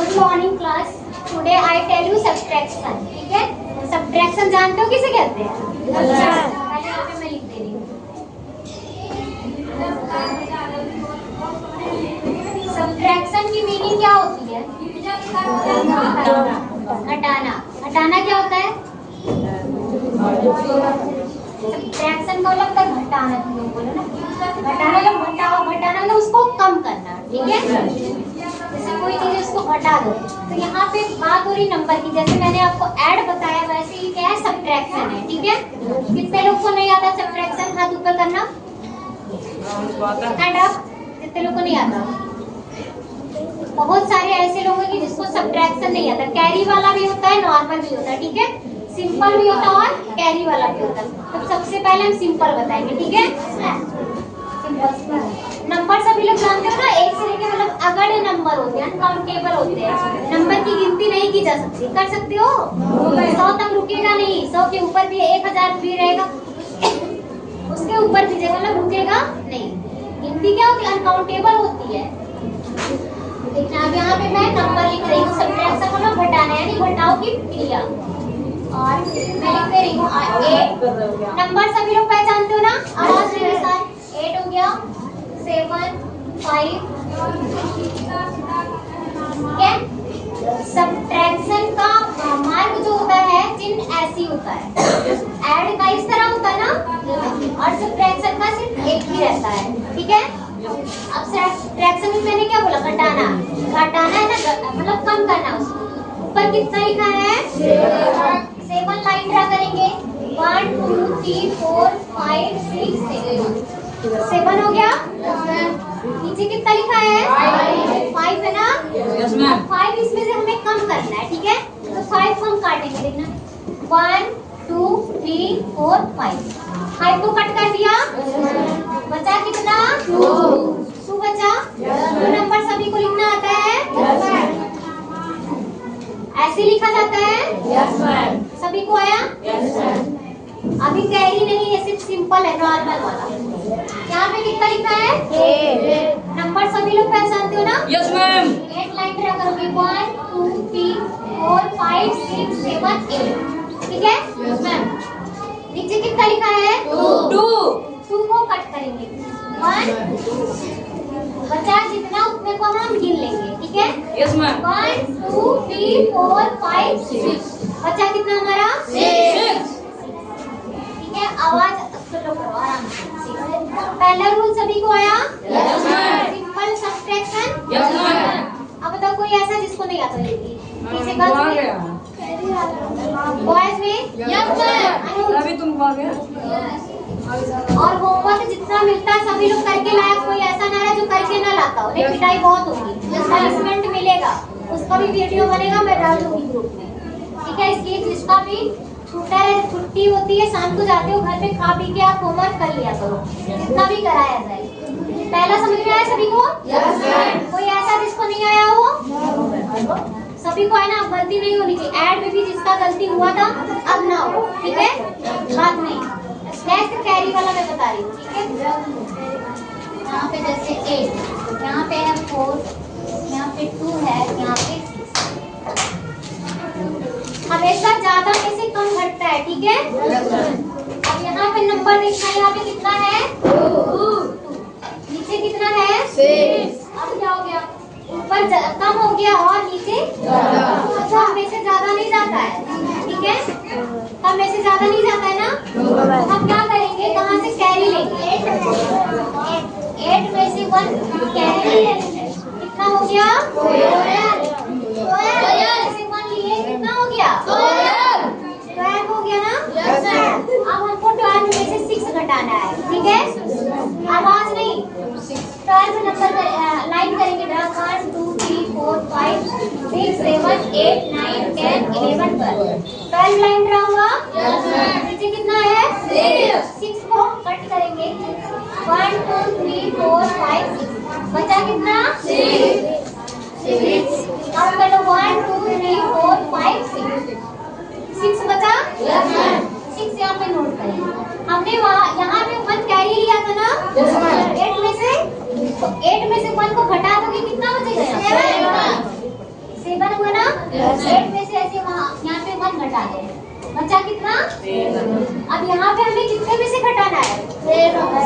Good morning class. Today I tell you subtraction. ठीक है, subtraction जानते हो किसे कहते हैं? पहले यहाँ पे मैं लिख दे रही हूँ। सब्ट्रैक्शन की मीनिंग क्या होती है? घटाना। घटाना क्या होता है? सब्ट्रैक्शन का मतलब घटाना। तुम लोग बोलो ना, घटाना मतलब घटाओ, घटाना मतलब उसको कम करना। ठीक है, जैसे कोई चीज उसको घटा दो। तो यहाँ पे बात हो रही नंबर की। जैसे मैंने आपको ऐड बताया वैसे ही क्या है, सब्ट्रैक्शन है। ठीक है, कितने लोग को नहीं आता सब्ट्रैक्शन? हाथ ऊपर करना, हैंड अप। कितने लोग को नहीं आता? बहुत सारे ऐसे लोग हैं कि जिसको सब्ट्रैक्शन नहीं आता। कैरी वाला भी होता है, नॉर्मल भी होता है। ठीक है, सिंपल भी होता है और कैरी वाला भी होता है। तो सबसे पहले हम सिंपल बताएंगे। ठीक है, नंबर सभी लोग जानते हो ना, एक से लेके मतलब अगड़ नंबर होते हैं, अनकाउंटेबल होते हैं। नंबर की गिनती नहीं की जा सकती। कर सकते हो? 100 तक रुकेगा नहीं, 100 के ऊपर भी 1000 भी रहेगा, उसके ऊपर भी जाएगा मतलब रुकेगा नहीं। गिनती क्या होती है? अनकाउंटेबल होती है। देखना अब यहाँ पे मैं नंबर लिख रही हूँ। सब्ट्रैक्शन मतलब घटाना, यानी घटाओ की क्रिया। और मैं लिख दे रही हूँ 8। नंबर सभी लोग पहचानते हो ना, आवाज के साथ। 8 हो गया, 7, 5। ठीक है, सब्ट्रैक्शन का मार्ग जो होता है, चिन्ह ऐसी होता है। ऐड का इस तरह होता है ना, और सब्ट्रैक्शन का सिर्फ एक ही रहता है। ठीक है, अब सब्ट्रैक्शन में मैंने क्या बोला? घटाना। घटाना है ना, मतलब कम करना उसको। ऊपर कितना लिखा है? 7 लाइन ड्रा करेंगे। 1 2 3 4 5 6 7 7 हो गया। नीचे कितना लिखा है? 5 है ना? Yes ma'am. 5 इसमें से हमें कम करना है। ठीक है, तो 5 को हम काटेंगे। देखना 1 2 3 4 5 5 को कट कर दिया, बचा कितना? 2 बचा। 2 नंबर सभी को लिखना आता है? ऐसे लिखा जाता है? Yes ma'am. सभी को आया? Yes ma'am. अभी कैरी नहीं है, सिर्फ सिंपल है, नॉर्मल वाला। यहाँ पे कितना लिखा है? 8। नंबर सभी लोग पहचानते हो ना? Yes ma'am. 8 लाइन ड्रा करोगे। 1 2 3 4 5 6 7 8। ठीक है, यस मैम। नीचे कितना लिखा है? 2 को कट करेंगे। 1 बचा जितना उतने को हम गिन लेंगे। ठीक है, यस मैम। 1 2 3 4 5 6 बचा कितना हमारा? 6। ठीक है, आवाज स्लो करो आराम से। पहला रूल सभी को आया? Yes ma'am. Simple subtraction. Yes ma'am. अब बताओ कोई ऐसा जिसको नहीं आता? पीछे आ गर्ल्स गया। में, बॉयज में? Yes ma'am. अभी तुमको आ गया। और होमवर्क जितना मिलता है सभी लोग करके लाया। कोई ऐसा ना रहे जो करके ना लाता हो, नहीं पिटाई बहुत होगी। पनिशमेंट मिलेगा, उसका भी वीडियो बनेगा, मैं डाल दूंगी ग्रुप में। ठीक है, इसलिए जिसका भी छूटा है, छुट्टी होती है, शाम को जाते हो घर पे, खा पी के आप होमवर्क कर लिया करो, जितना भी कराया जाए। पहला समझ में आया सभी को? Yes ma'am. कोई ऐसा जिसको नहीं आया हो? सभी को है ना, अब गलती नहीं होनी चाहिए। ऐड में भी जिसका गलती हुआ था अब ना हो। ठीक है, बात नहीं। नेक्स्ट कैरी वाला मैं बता रही हूँ। ठीक है, यहाँ पे जैसे 8, यहाँ पे है 4, यहाँ पे 2 है, यहाँ पे 6। हमेशा ज्यादा में से कम घटता है। ठीक है, अब यहाँ पे नंबर देखना है। यहाँ पे कितना है? 2। नीचे कितना है? 6। अब क्या हो गया? ऊपर कम हो गया और नीचे कम में से ज्यादा नहीं जाता है। ठीक है, कम में से ज्यादा नहीं जाता है ना, तो हम क्या करेंगे? कहाँ से कैरी लेंगे? 8 में से 1 कैरी लेंगे। कितना हो गया? 12 में से 1 लिए, कितना हो गया? 12 हो गया ना? अब हमको 12 में से 6 घटाना है। ठीक है, आवाज नहीं, 12 नंबर लाइन करेंगे। 1 2 3 4 5 6 7 8 9 10 11 12 लाइन ड्रा हुआ। नीचे कितना है? 6 को कट करेंगे। 1 2 3 4 5 6 बचा कितना? 6। अब कर लो 1 2 3 4 5 6 बचा। 6 यहाँ पे नोट करें। हमने यहाँ पे 1 कैरी लिया था ना? 8 में से, तो 8 में से 1 को घटा दोगे, कितना बचेगा? 7 8 में से ऐसे वहाँ यहाँ पे 1 घटा दो, बचा कितना? अब यहाँ पे हमें कितने में से घटाना है?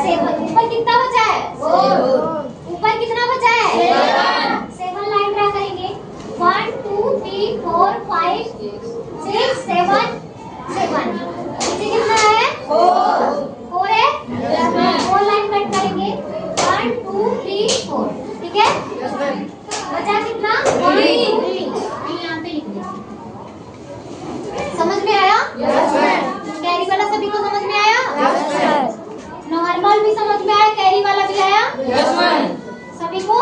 7। ऊपर कितना बचा है? ऊपर कितना बचा है? 7 लाइन ड्रा करेंगे। 1 2 3 4 5 6 7 7। नीचे कितना है? 4 है। 4 लाइन कट करेंगे। 1 2 3 4, ठीक है? बचा कितना? 1 2 3। यहाँ पे लिख दो। समझ में आया? कैरी वाला सभी को समझ में आया? नॉर्मल भी समझ में आया, कैरी वाला भी आया? सभी को?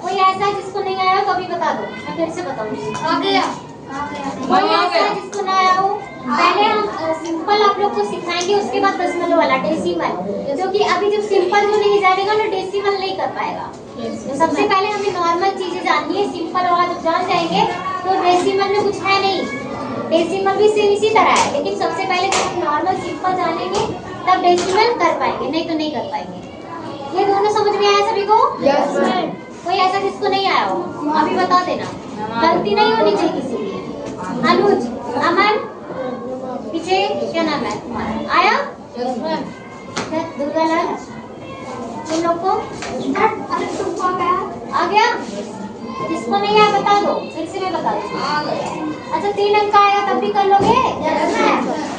कोई ऐसा जिसको नहीं आया तो अभी बता दो, मैं फिर से बताऊंगी। आ गया। कोई ऐसा जिसको ना आया हो? पहले हम सिंपल आप लोग को सिखाएंगे, उसके बाद दशमलव वाला डेसिमल, क्योंकि अभी जब सिंपल जो नहीं जानेगा ना डेसिमल नहीं कर पाएगा। तो सबसे पहले हमें नॉर्मल चीजें जाननी है। सिंपल वाला जब जान जाएंगे तो डेसिमल में कुछ है नहीं, डेसिमल भी सेम इसी तरह है, लेकिन सबसे पहले जब हम नॉर्मल सिंपल जानेंगे तब डेसिमल कर पाएंगे, नहीं तो नहीं कर पाएंगे। ये दोनों समझ में आया सभी को? कोई ऐसा जिसको नहीं आया हो अभी बता देना, गलती नहीं होनी चाहिए किसी की। अनुज, अमन, पीछे क्या नाम है तुम्हारा? आया? दुर्गालाल, तुम लोग को आ गया? जिसको नहीं आया बता दो, फिर से मैं बता दूँ। अच्छा 3 अंक का आएगा तब भी कर लोगे?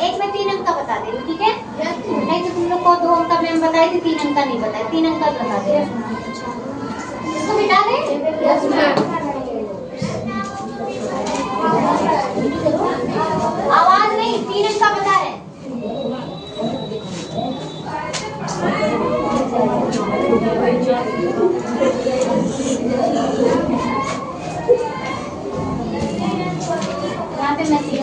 एक में 3 अंक का बता दे, ठीक है? नहीं तो तुम लोग को 2 अंक का मैंने बताई थी, 3 अंक का नहीं बताया, 3 अंक का बता दे। इसको मिटा दे। आवाज नहीं, 3 अंक का बता रहे। यहाँ पे मैसेज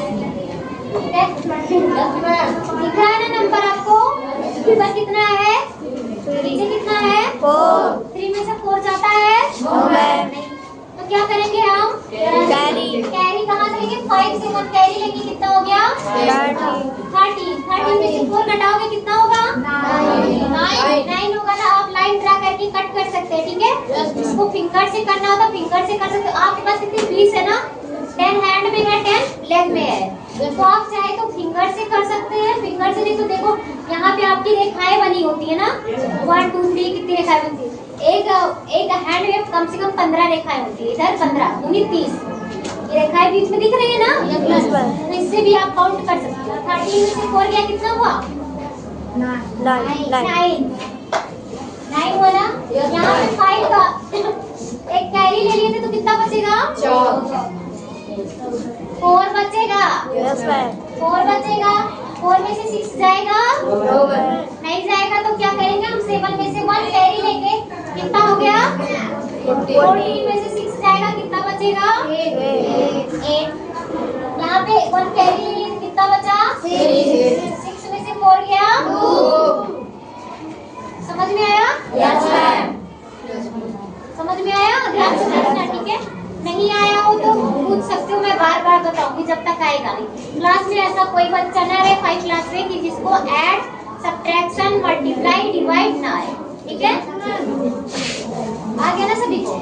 दिख रहा है ना नंबर आपको? ऊपर कितना है? नीचे कितना है? 3 में से 4 जाता है? नहीं। तो क्या करेंगे हम? कैरी कहाँ से लेंगे? 5 से 1 कैरी लेंगे, कितना हो गया? 30 में से 4 घटाओगे कितना होगा? 9 होगा ना। आप लाइन ड्रा करके कट कर सकते हैं, ठीक है? इसको फिंगर से करना हो तो फिंगर से कर सकते हो। आपके पास कितनी 20 है ना? 10 हैंड में है, 10 लेग में है, तो आप चाहे तो फिंगर से कर सकते हैं। फिंगर से नहीं तो देखो यहाँ पे आपकी रेखाएं बनी होती है ना, 1 2 3 कितनी रेखाएं बनती है? एक हैंड में कम से कम 15 रेखाएं होती है, इधर 15 दूनी 30। ये रेखाएं बीच में दिख रही है ना? तो इससे भी आप काउंट कर सकते हो। 30 में से 4 गया कितना हुआ? 9 हुआ ना? यहाँ पे 5 का एक कैरी ले लिए थे तो कितना बचेगा? 4 बचेगा। 4 बचेगा। 4 में से 6 जाएगा? नहीं जाएगा तो क्या करेंगे हम? 7 में से 1 कैरी लेंगे, कितना हो गया? 14 में से 6 जाएगा, कितना बचेगा? 8। यहाँ पे 1 कैरी ले लिए कितना बचा? 6 में से 4 गया? 2। समझ में आया? समझ में आया? ध्यान से समझना, ठीक है? नहीं आया हो तो पूछ सकते हो, मैं बार बार बताऊंगी जब तक आएगा नहीं। क्लास में ऐसा कोई बच्चा ना रहे 5 क्लास में कि जिसको ऐड, सब्ट्रैक्शन, मल्टीप्लाई, डिवाइड ना आए, ठीक है? आ गया ना सभी को?